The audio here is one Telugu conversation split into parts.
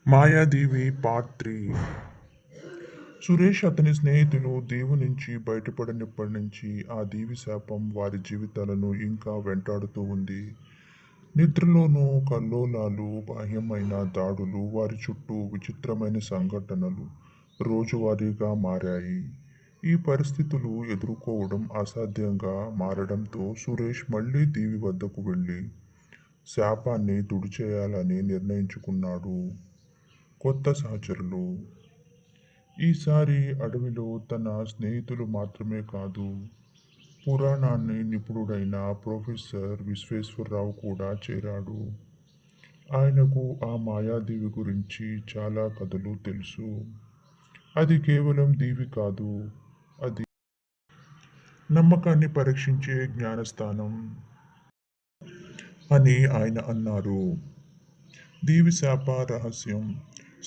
మాయాదేవి పార్ట్ 3. సురేష్ అతని స్నేహితులు దీవి నుంచి బయటపడినప్పటి నుంచి ఆ దీవి శాపం వారి జీవితాలను ఇంకా వెంటాడుతూ ఉంది. నిద్రలోనూ కల్లోలాలు, బాహ్యమైన దాడులు, వారి చుట్టూ విచిత్రమైన సంఘటనలు రోజువారీగా మారాయి. ఈ పరిస్థితులు ఎదుర్కోవడం అసాధ్యంగా మారడంతో సురేష్ మళ్ళీ దీవి వద్దకు వెళ్ళి శాపాన్ని తుడిచేయాలని నిర్ణయించుకున్నాడు. కొత్త సహచరులు. ఈసారి అడవిలో తన స్నేహితులు మాత్రమే కాదు, పురాణాన్ని నిపుణుడైన ప్రొఫెసర్ విశ్వేశ్వరరావు కూడా చేరాడు. ఆయనకు ఆ మాయాదేవి గురించి చాలా కథలు తెలుసు. అది కేవలం దీవి కాదు, అది నమ్మకాన్ని పరీక్షించే జ్ఞానస్థానం అని ఆయన అన్నారు. దీవి శాప రహస్యం.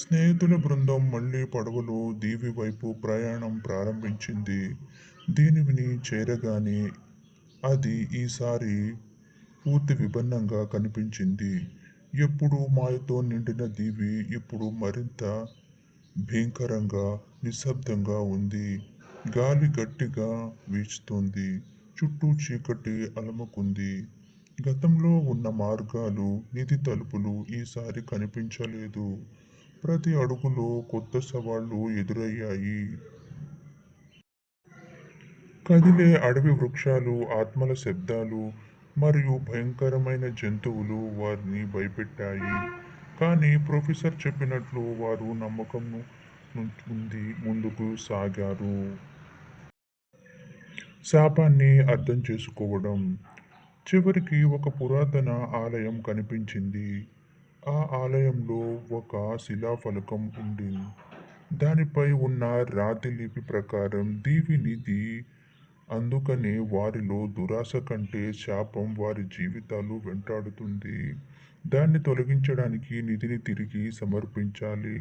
స్నేహితుల బృందం మళ్ళీ పడవలో దీవి వైపు ప్రయాణం ప్రారంభించింది. దీనిని చేరగానే అది ఈసారి పూర్తి విభిన్నంగా కనిపించింది. ఎప్పుడు మాయతో నిండిన దీవి ఇప్పుడు మరింత భీకరంగా, నిశ్శబ్దంగా ఉంది. గాలి గట్టిగా వీచుతోంది. చుట్టూ చీకటి అలముకుంది. గతంలో ఉన్న మార్గాలు, నిధి తలుపులు ఈసారి కనిపించలేదు. ప్రతి అడుగులో కొత్త సవాళ్లు ఎదురయ్యాయి. కదిలే అడవి వృక్షాలు, ఆత్మల శబ్దాలు మరియు భయంకరమైన జంతువులు వారిని భయపెట్టాయి. కానీ ప్రొఫెసర్ చెప్పినట్లు వారు నమ్మకం ఉంది ముందుకు సాగారు. శాపాన్ని అర్థం చేసుకోవడం. చివరికి ఒక పురాతన ఆలయం కనిపించింది. ఆ ఆలయంలో ఒక శిలాఫలకం ఉంది. దానిపై ఉన్న రాతి లిపి ప్రకారం దీవి నిధి. అందుకనే వారిలో దురాశ కంటే శాపం వారి జీవితాలు వెంటాడుతుంది. దాన్ని తొలగించడానికి నిధిని తిరిగి సమర్పించాలి.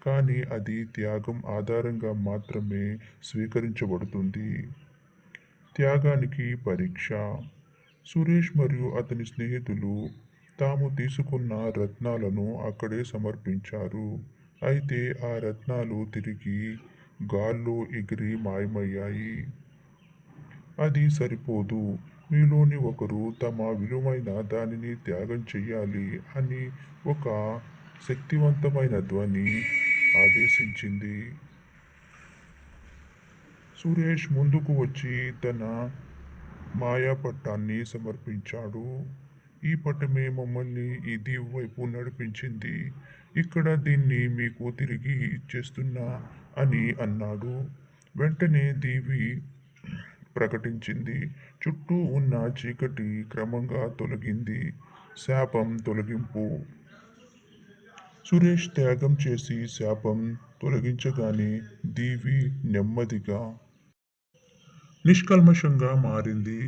కానీ అది త్యాగం ఆధారంగా మాత్రమే స్వీకరించబడుతుంది. త్యాగానికి పరీక్ష. సురేష్ మరియు అతని స్నేహితులు తాము తీసుకున్న రత్నాలను అక్కడే సమర్పించారు. అయితే ఆ రత్నాలు తిరిగి గాల్లో ఎగిరి మాయమయ్యాయి. అది సరిపోదు. మీలోని ఒకరు తమ విలువైన దానిని త్యాగం చెయ్యాలి అని ఒక శక్తివంతమైన ధ్వని ఆదేశించింది. సురేష్ ముందుకు వచ్చి తన మాయాపట్టాన్ని సమర్పించాడు. ఈ పటమే మమ్మల్ని ఈ దీవి వైపు నడిపించింది. ఇక్కడ దీన్ని మీకు తిరిగి ఇచ్చేస్తున్నా అని అన్నాడు. వెంటనే దీవి ప్రకటించింది. చుట్టూ ఉన్న చీకటి క్రమంగా తొలగింది. శాపం తొలగింపు. సురేష్ త్యాగం చేసి శాపం తొలగించగానే దీవి నెమ్మదిగా నిష్కల్మషంగా మారింది.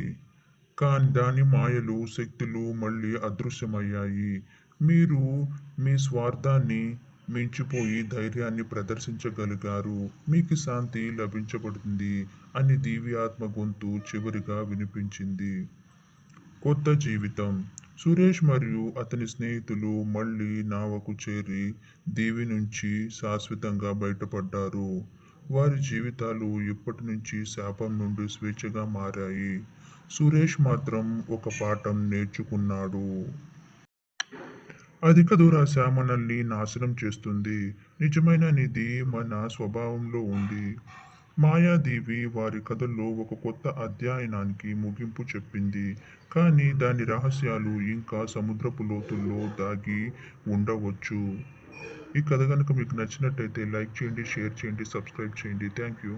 కానీ దాని మాయలు, శక్తులు మళ్ళీ అదృశ్యమయ్యాయి. మీరు మీ స్వార్థాన్ని మించిపోయి ధైర్యాన్ని ప్రదర్శించగలిగారు. మీకు శాంతి లభించబడింది అని దీవి ఆత్మ గొంతు చివరిగా వినిపించింది. కొత్త జీవితం. సురేష్ మరియు అతని స్నేహితులు మళ్ళీ నావకు చేరి దీవి నుంచి శాశ్వతంగా బయటపడ్డారు. వారి జీవితాలు ఇప్పటి నుంచి శాపం నుండి స్వేచ్ఛగా మారాయి. సురేష్ మాత్రం ఒక పాఠం నేర్చుకున్నాడు. అధిక దురాశ మనల్ని నాశనం చేస్తుంది. నిజమైన నిధి మన స్వభావంలో ఉంది. మాయాదేవి వారి కథల్లో ఒక కొత్త అధ్యాయానికి ముగింపు చెప్పింది. కానీ దాని రహస్యాలు ఇంకా సముద్రపు లోతుల్లో దాగి ఉండవచ్చు. ఈ కథ కనుక మీకు నచ్చినట్టయితే లైక్ చేయండి, షేర్ చేయండి, సబ్స్క్రైబ్ చేయండి. Thank you.